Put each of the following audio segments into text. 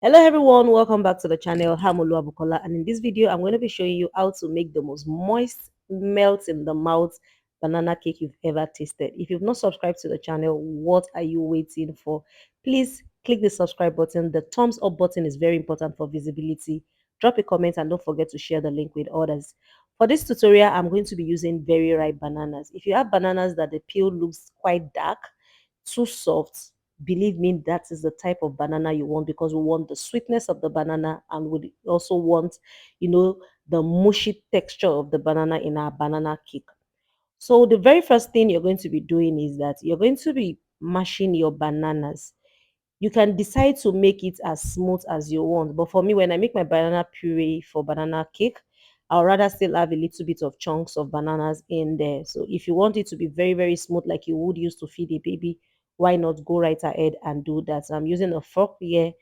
Hello everyone, welcome back to the channel. I'm Bukola, and in this video I'm going to be showing you how to make the most moist, melt in the mouth banana cake you've ever tasted. If you've not subscribed to the channel, what are you waiting for? Please click the subscribe button. The thumbs up button is very important for visibility. Drop a comment and don't forget to share the link with others. For this tutorial, I'm going to be using very ripe bananas. If you have bananas that the peel looks quite dark, too soft, believe me, that is the type of banana you want, because we want the sweetness of the banana and we also want, the mushy texture of the banana in our banana cake. So the very first thing you're going to be doing is that you're going to be mashing your bananas. You can decide to make it as smooth as you want, but for me, when I make my banana puree for banana cake, I'll rather still have a little bit of chunks of bananas in there. So if you want it to be very, very smooth like you would use to feed a baby, why not go right ahead and do that? So I'm using a fork here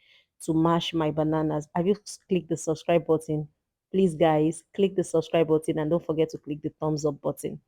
to mash my bananas. Have you clicked the subscribe button? Please, guys, click the subscribe button and don't forget to click the thumbs up button.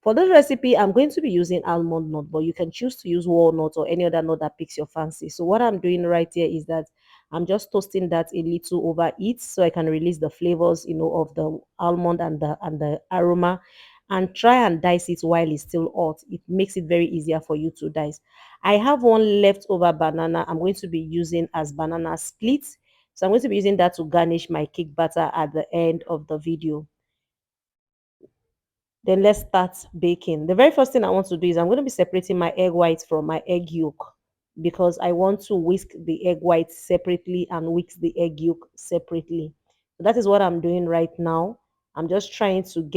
For this recipe, I'm going to be using almond nut, but you can choose to use walnut or any other nut that picks your fancy. So what I'm doing right here is that I'm just toasting that a little over it so I can release the flavors, of the almond and the aroma, and try and dice it while it's still hot. It makes it very easier for you to dice. I have one leftover banana I'm going to be using as banana splits. So I'm going to be using that to garnish my cake batter at the end of the video. Then let's start baking. The very first thing I want to do is I'm going to be separating my egg whites from my egg yolk, because I want to whisk the egg whites separately and whisk the egg yolk separately. So that is what I'm doing right now. I'm just trying to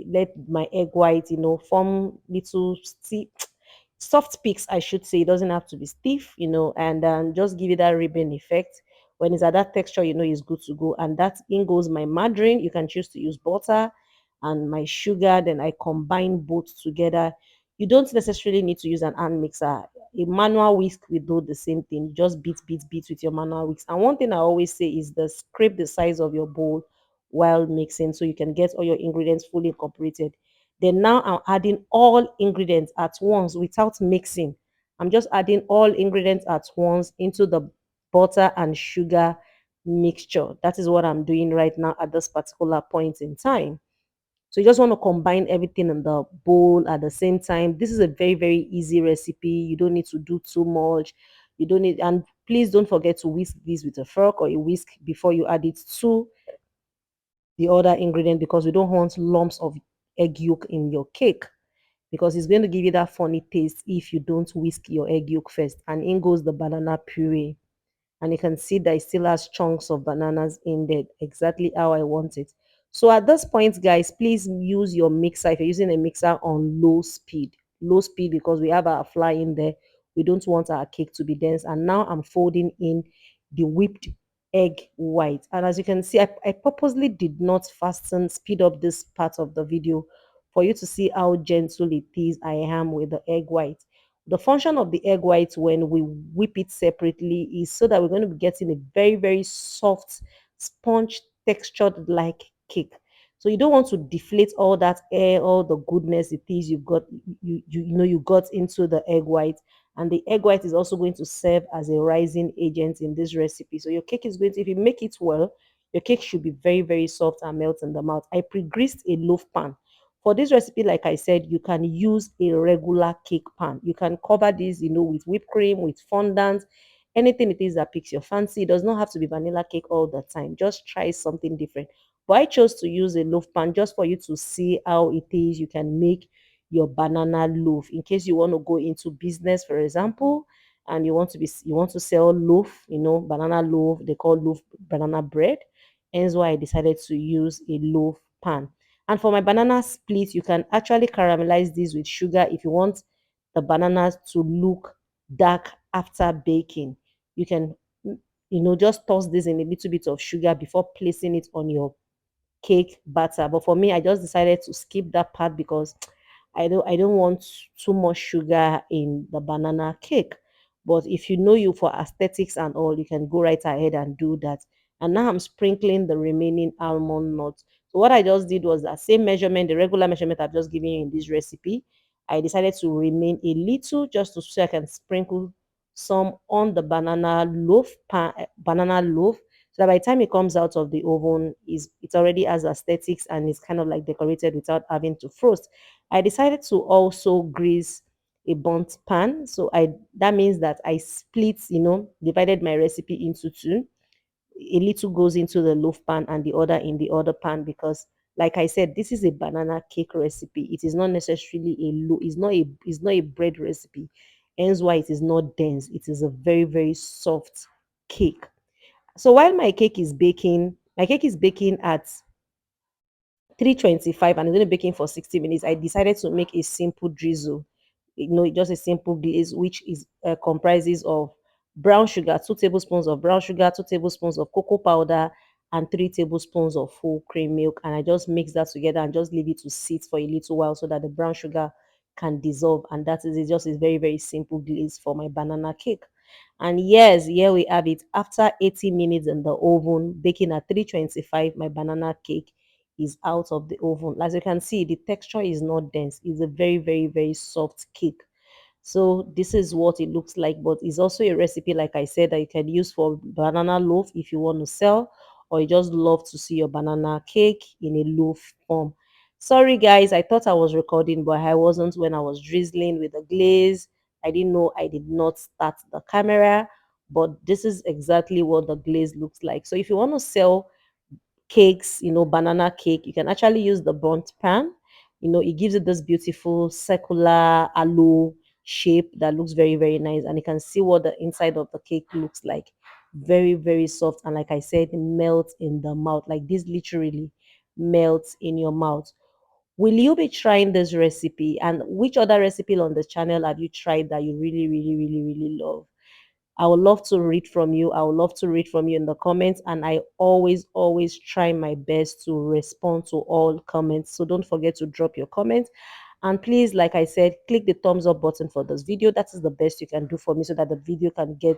let my egg white, form little soft peaks, I should say. It doesn't have to be stiff, and just give it that ribbon effect. When it's at that texture, it's good to go. And that in goes my margarine. You can choose to use butter and my sugar. Then I combine both together. You don't necessarily need to use an hand mixer. A manual whisk will do the same thing. Just beat, beat, beat with your manual whisk. And one thing I always say is the scrape the size of your bowl while mixing so you can get all your ingredients fully incorporated. Then now I'm adding all ingredients at once without mixing. I'm just adding all ingredients at once into the butter and sugar mixture. That is what I'm doing right now at this particular point in time. So you just want to combine everything in the bowl at the same time. This is a very, very easy recipe. You don't need to do too much. You don't need, and please don't forget to whisk this with a fork or a whisk before you add it to the other ingredient, because we don't want lumps of egg yolk in your cake, because it's going to give you that funny taste if you don't whisk your egg yolk first. And in goes the banana puree, and you can see that it still has chunks of bananas in there, exactly how I want it. So at this point, guys, please use your mixer. If you're using a mixer on low speed, because we have our fly in there. We don't want our cake to be dense. And now I'm folding in the whipped egg white. And as you can see, I purposely did not fasten, speed up this part of the video for you to see how gentle it is I am with the egg white. The function of the egg white when we whip it separately is so that we're going to be getting a very, very soft, sponge textured like cake. So you don't want to deflate all that air, all the goodness it is you got into the egg white. And the egg white is also going to serve as a rising agent in this recipe. So your cake is going to, if you make it well, your cake should be very, very soft and melt in the mouth. I pre-greased a loaf pan. For this recipe, like I said, you can use a regular cake pan. You can cover this, with whipped cream, with fondant, anything it is that picks your fancy. It does not have to be vanilla cake all the time. Just try something different. But I chose to use a loaf pan just for you to see how it is you can make your banana loaf. In case you want to go into business, for example, and you want to sell loaf, banana loaf. They call loaf banana bread. Hence why I decided to use a loaf pan. And for my banana split, you can actually caramelize this with sugar if you want the bananas to look dark after baking. You can, just toss this in a little bit of sugar before placing it on your cake batter. But for me, I just decided to skip that part because I don't want too much sugar in the banana cake. But if you know you for aesthetics and all, you can go right ahead and do that. And now I'm sprinkling the remaining almond nuts. So what I just did was that same measurement, the regular measurement I've just given you in this recipe. I decided to remain a little just to so I can sprinkle some on the banana loaf, so that by the time it comes out of the oven, is it already has aesthetics and it's kind of like decorated without having to frost. I decided to also grease a burnt pan. So I that means that I split, divided my recipe into two. A little goes into the loaf pan and the other in the other pan, because like I said, this is a banana cake recipe. It is not necessarily it's not a bread recipe. Hence why it is not dense. It is a very, very soft cake. So while my cake is baking at 325 and it's going to be baking for 60 minutes. I decided to make a simple drizzle, just a simple glaze, which is comprises of brown sugar, 2 tablespoons of brown sugar, 2 tablespoons of cocoa powder, and 3 tablespoons of full cream milk. And I just mix that together and just leave it to sit for a little while so that the brown sugar can dissolve. And that is it. Just a very, very simple glaze for my banana cake. And yes, here we have it. After 80 minutes in the oven, baking at 325, my banana cake is out of the oven. As you can see, the texture is not dense. It's a very, very, very soft cake. So this is what it looks like, but it's also a recipe, like I said, that you can use for banana loaf if you want to sell, or you just love to see your banana cake in a loaf form. Sorry guys, I thought I was recording, but I wasn't when I was drizzling with the glaze. I didn't know I did not start the camera, but this is exactly what the glaze looks like. So if you want to sell cakes, banana cake, you can actually use the burnt pan. It gives it this beautiful circular halo shape that looks very, very nice. And you can see what the inside of the cake looks like. Very, very soft. And like I said, it melts in the mouth. Like this literally melts in your mouth. Will you be trying this recipe? And which other recipe on the channel have you tried that you really, really, really, really love? I would love to read from you. I would love to read from you in the comments. And I always, always try my best to respond to all comments. So don't forget to drop your comments. And please, like I said, click the thumbs up button for this video. That is the best you can do for me so that the video can get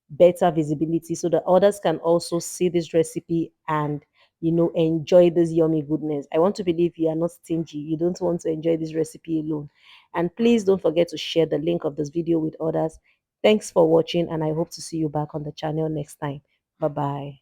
better visibility so that others can also see this recipe and enjoy this yummy goodness. I want to believe you are not stingy. You don't want to enjoy this recipe alone. And please don't forget to share the link of this video with others. Thanks for watching, and I hope to see you back on the channel next time. Bye bye.